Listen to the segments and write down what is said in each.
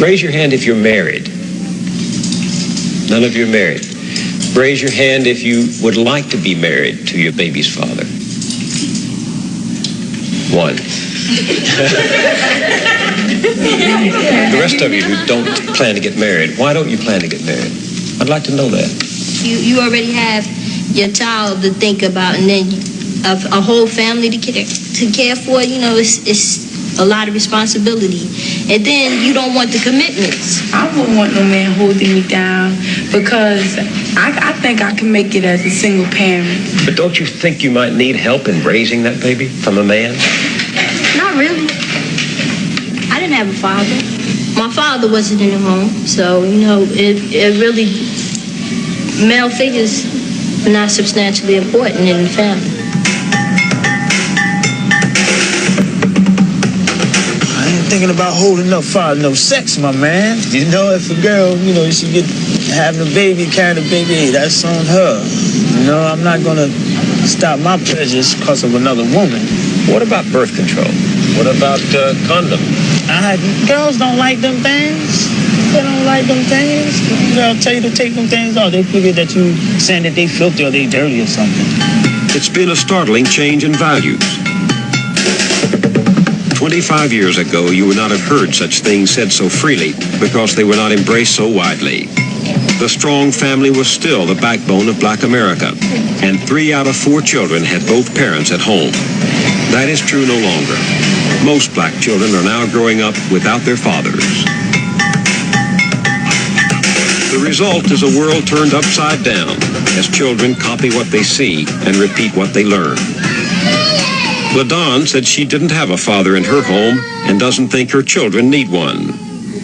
Raise your hand if you're married. None of you are married. Raise your hand if you would like to be married to your baby's father. One. The rest of you who don't plan to get married, why don't you plan to get married? I'd like to know that. You already have your child to think about, and then a whole family to care for. You know, it's a lot of responsibility, and then you don't want the commitments. I wouldn't want no man holding me down, because I think I can make it as a single parent. But don't you think you might need help in raising that baby from a man? Not really. I didn't have a father. My father wasn't in the home, so, you know, it really, male figures are not substantially important in the family. I ain't thinking about holding up for no sex, my man. You know, if a girl, you know, she get having a baby, carrying a baby, hey, that's on her. You know, I'm not gonna stop my pleasures because of another woman. What about birth control? What about condom? Girls don't like them things. They don't like them things. They'll tell you to take them things off. They figure that you saying that they filthy or they dirty or something. It's been a startling change in values. 25 years ago, you would not have heard such things said so freely because they were not embraced so widely. The strong family was still the backbone of Black America, and 3 out of 4 children had both parents at home. That is true no longer. Most Black children are now growing up without their fathers. The result is a world turned upside down as children copy what they see and repeat what they learn. LaDawn said she didn't have a father in her home and doesn't think her children need one.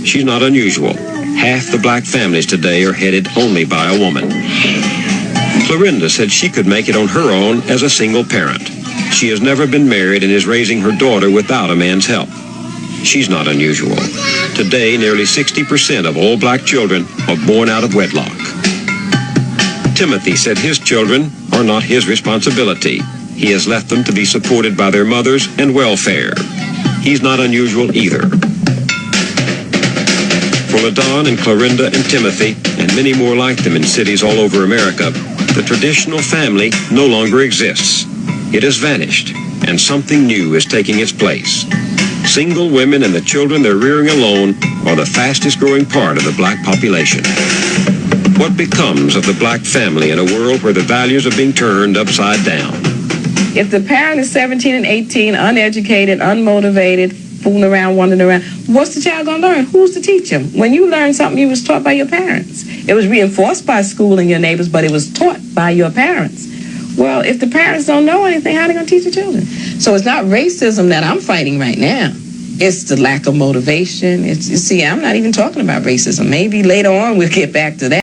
She's not unusual. Half the Black families today are headed only by a woman. Clorinda said she could make it on her own as a single parent. She has never been married and is raising her daughter without a man's help. She's not unusual. Today, nearly 60% of all Black children are born out of wedlock. Timothy said his children are not his responsibility. He has left them to be supported by their mothers and welfare. He's not unusual either. For LaDawn and Clorinda and Timothy, and many more like them in cities all over America, the traditional family no longer exists. It has vanished, and something new is taking its place. Single women and the children they're rearing alone are the fastest growing part of the Black population. What becomes of the Black family in a world where the values are being turned upside down? If the parent is 17 and 18, uneducated, unmotivated, fooling around, wandering around, what's the child going to learn? Who's to teach him? When you learn something, you was taught by your parents. It was reinforced by school and your neighbors, but it was taught by your parents. Well, if the parents don't know anything, how are they going to teach the children? So it's not racism that I'm fighting right now. It's the lack of motivation. You see, I'm not even talking about racism. Maybe later on we'll get back to that.